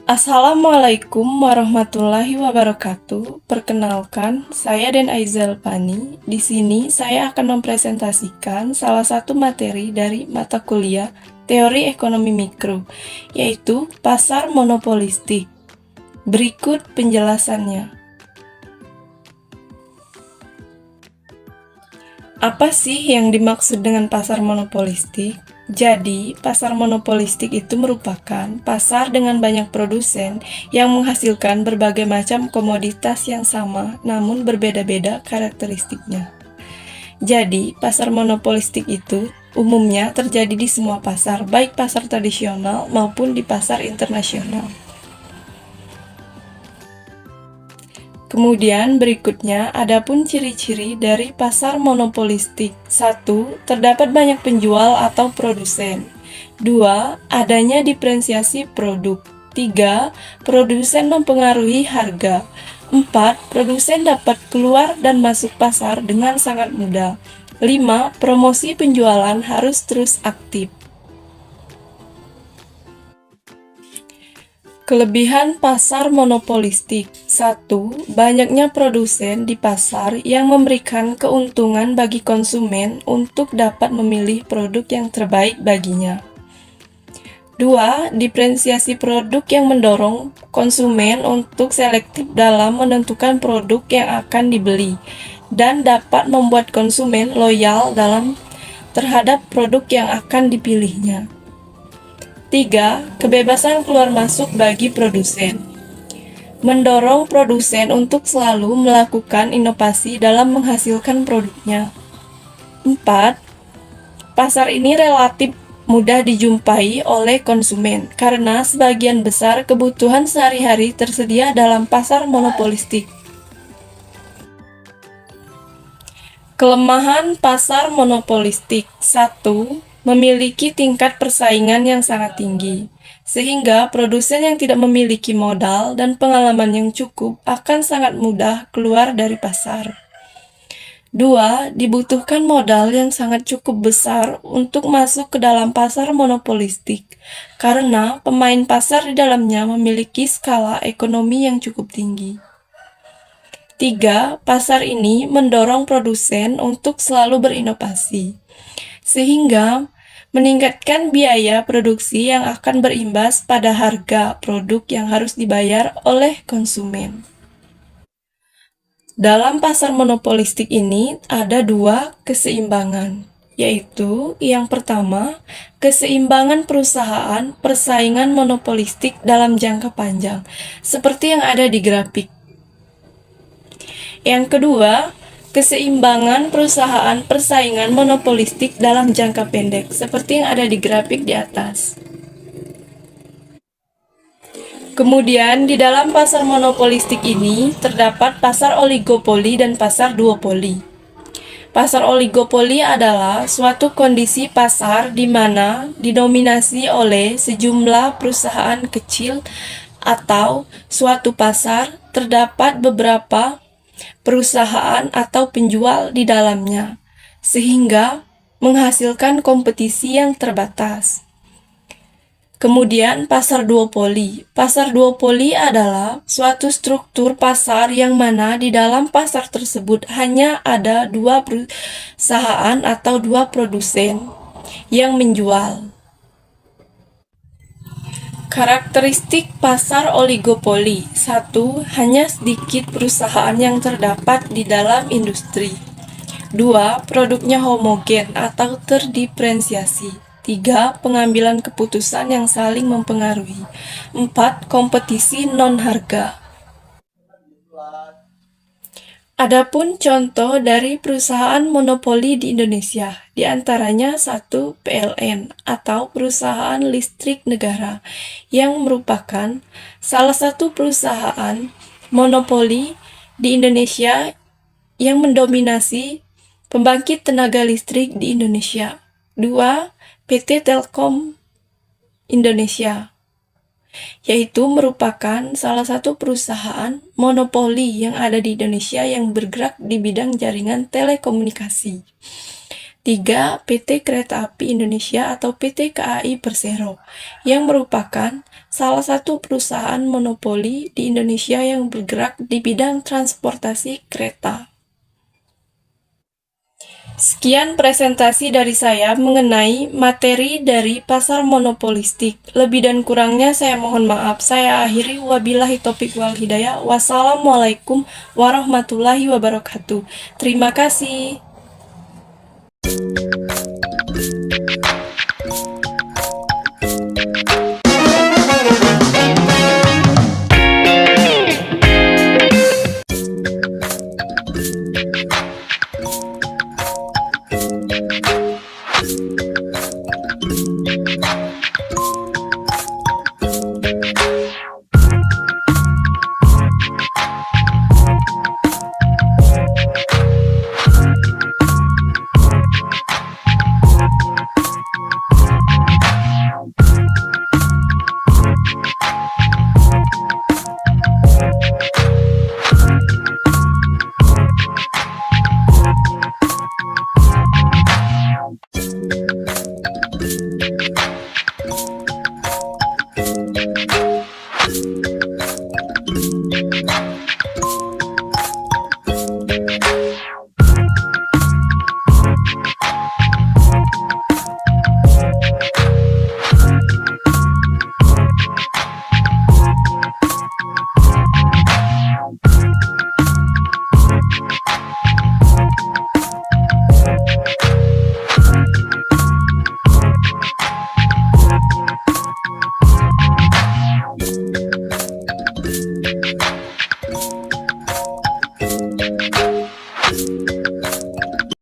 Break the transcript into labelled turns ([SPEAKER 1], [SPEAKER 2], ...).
[SPEAKER 1] Assalamualaikum warahmatullahi wabarakatuh. Perkenalkan, saya Den Aizal Pani. Di sini saya akan mempresentasikan salah satu materi dari mata kuliah Teori Ekonomi Mikro, yaitu pasar monopolistik. Berikut penjelasannya. Apa sih yang dimaksud dengan pasar monopolistik? Jadi, pasar monopolistik itu merupakan pasar dengan banyak produsen yang menghasilkan berbagai macam komoditas yang sama namun berbeda-beda karakteristiknya. Jadi, pasar monopolistik itu umumnya terjadi di semua pasar, baik pasar tradisional maupun di pasar internasional. Kemudian berikutnya, adapun ciri-ciri dari pasar monopolistik. 1. Terdapat banyak penjual atau produsen. 2. Adanya diferensiasi produk. 3. Produsen mempengaruhi harga. 4. Produsen dapat keluar dan masuk pasar dengan sangat mudah. 5. Promosi penjualan harus terus aktif. Kelebihan pasar monopolistik. 1. Banyaknya produsen di pasar yang memberikan keuntungan bagi konsumen untuk dapat memilih produk yang terbaik baginya. 2. Diferensiasi produk yang mendorong konsumen untuk selektif dalam menentukan produk yang akan dibeli dan dapat membuat konsumen loyal terhadap produk yang akan dipilihnya. 3. Kebebasan keluar masuk bagi produsen. Mendorong produsen untuk selalu melakukan inovasi dalam menghasilkan produknya. 4. Pasar ini relatif mudah dijumpai oleh konsumen karena sebagian besar kebutuhan sehari-hari tersedia dalam pasar monopolistik. Kelemahan pasar monopolistik. 1. Memiliki tingkat persaingan yang sangat tinggi, sehingga produsen yang tidak memiliki modal dan pengalaman yang cukup akan sangat mudah keluar dari pasar. 2. Dibutuhkan modal yang sangat cukup besar untuk masuk ke dalam pasar monopolistik, karena pemain pasar di dalamnya memiliki skala ekonomi yang cukup tinggi. 3. Pasar ini mendorong produsen untuk selalu berinovasi, sehingga meningkatkan biaya produksi yang akan berimbas pada harga produk yang harus dibayar oleh konsumen. Dalam pasar monopolistik ini ada dua keseimbangan, yaitu yang pertama, keseimbangan perusahaan persaingan monopolistik dalam jangka panjang, seperti yang ada di grafik. Yang kedua, keseimbangan perusahaan persaingan monopolistik dalam jangka pendek, seperti yang ada di grafik di atas. Kemudian, di dalam pasar monopolistik ini terdapat pasar oligopoli dan pasar duopoli. Pasar oligopoli adalah suatu kondisi pasar di mana didominasi oleh sejumlah perusahaan kecil atau suatu pasar terdapat beberapa perusahaan atau penjual di dalamnya, sehingga menghasilkan kompetisi yang terbatas. Kemudian pasar duopoli. Pasar duopoli adalah suatu struktur pasar yang mana di dalam pasar tersebut hanya ada dua perusahaan atau dua produsen yang menjual. Karakteristik pasar oligopoli. 1. Hanya sedikit perusahaan yang terdapat di dalam industri. 2. Produknya homogen atau terdiferensiasi. 3. Pengambilan keputusan yang saling mempengaruhi. 4. Kompetisi non-harga. Adapun contoh dari perusahaan monopoli di Indonesia, di antaranya 1. PLN atau Perusahaan Listrik Negara, yang merupakan salah satu perusahaan monopoli di Indonesia yang mendominasi pembangkit tenaga listrik di Indonesia. 2. PT Telkom Indonesia, yaitu merupakan salah satu perusahaan monopoli yang ada di Indonesia yang bergerak di bidang jaringan telekomunikasi. 3. PT Kereta Api Indonesia atau PT KAI Persero, yang merupakan salah satu perusahaan monopoli di Indonesia yang bergerak di bidang transportasi kereta. Sekian presentasi dari saya mengenai materi dari pasar monopolistik. Lebih dan kurangnya saya mohon maaf. Saya akhiri wabillahi taufiq wal hidayah. Wassalamualaikum warahmatullahi wabarakatuh. Terima kasih.